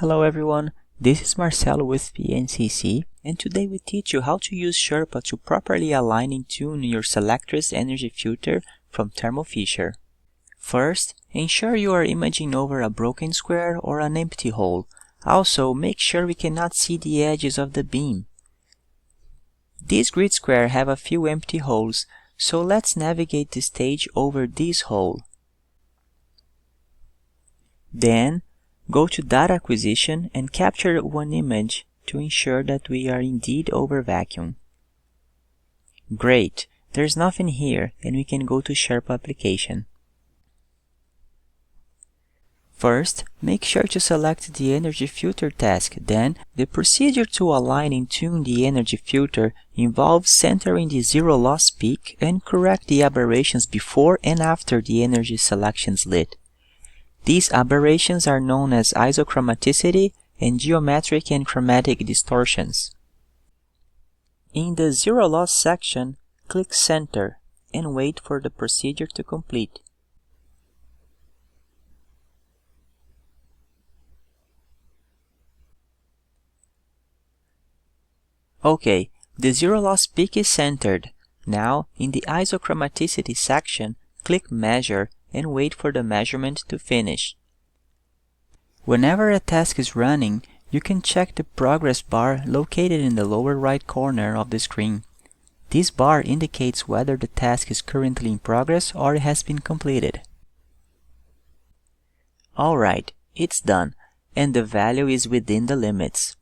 Hello everyone, this is Marcelo with PNCC, and today we teach you how to use Sherpa to properly align and tune your Selectris energy filter from Thermo Fisher. First, ensure you are imaging over a broken square or an empty hole. Also, make sure we cannot see the edges of the beam. This grid square have a few empty holes, so let's navigate the stage over this hole. Then, go to Data Acquisition and capture one image to ensure that we are indeed over vacuum. Great! There's nothing here and we can go to Sherpa application. First, make sure to select the energy filter task. Then, the procedure to align and tune the energy filter involves centering the zero loss peak and correct the aberrations before and after the energy selection slit. These aberrations are known as isochromaticity and geometric and chromatic distortions. In the zero loss section, click Center and wait for the procedure to complete. Okay, the zero loss peak is centered. Now, in the isochromaticity section, click Measure and wait for the measurement to finish. Whenever a task is running, you can check the progress bar located in the lower right corner of the screen. This bar indicates whether the task is currently in progress or it has been completed. Alright, it's done, and the value is within the limits.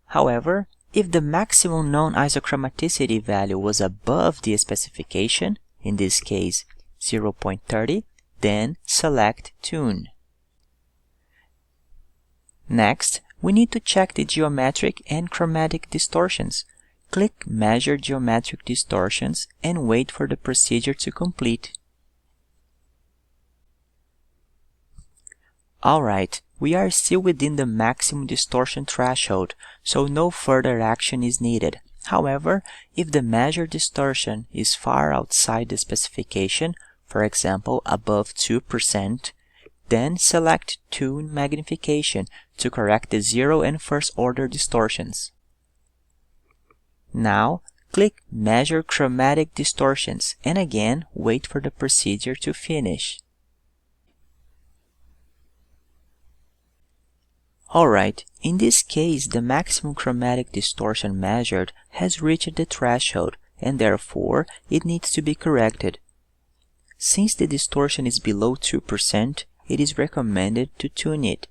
However, if the maximum known isochromaticity value was above the specification, in this case 0.30, then select Tune. Next, we need to check the geometric and chromatic distortions. Click Measure Geometric Distortions and wait for the procedure to complete. Alright, we are still within the maximum distortion threshold, so no further action is needed. However, if the measured distortion is far outside the specification, for example above 2%, then select Tune Magnification to correct the zero and first order distortions. Now, click Measure Chromatic Distortions and again wait for the procedure to finish. Alright, in this case the maximum chromatic distortion measured has reached the threshold and therefore it needs to be corrected. Since the distortion is below 2%, it is recommended to tune it.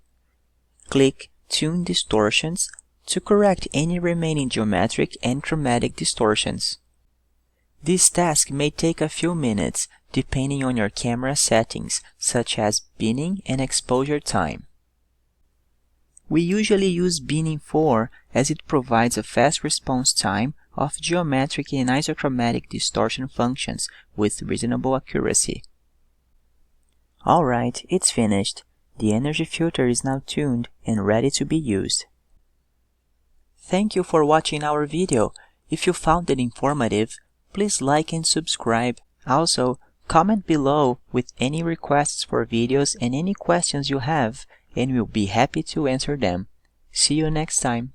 Click Tune Distortions to correct any remaining geometric and chromatic distortions. This task may take a few minutes depending on your camera settings such as binning and exposure time. We usually use binning 4 as it provides a fast response time of geometric and isochromatic distortion functions with reasonable accuracy. Alright, it's finished. The energy filter is now tuned and ready to be used. Thank you for watching our video. If you found it informative, please like and subscribe. Also, comment below with any requests for videos and any questions you have, and we'll be happy to answer them. See you next time.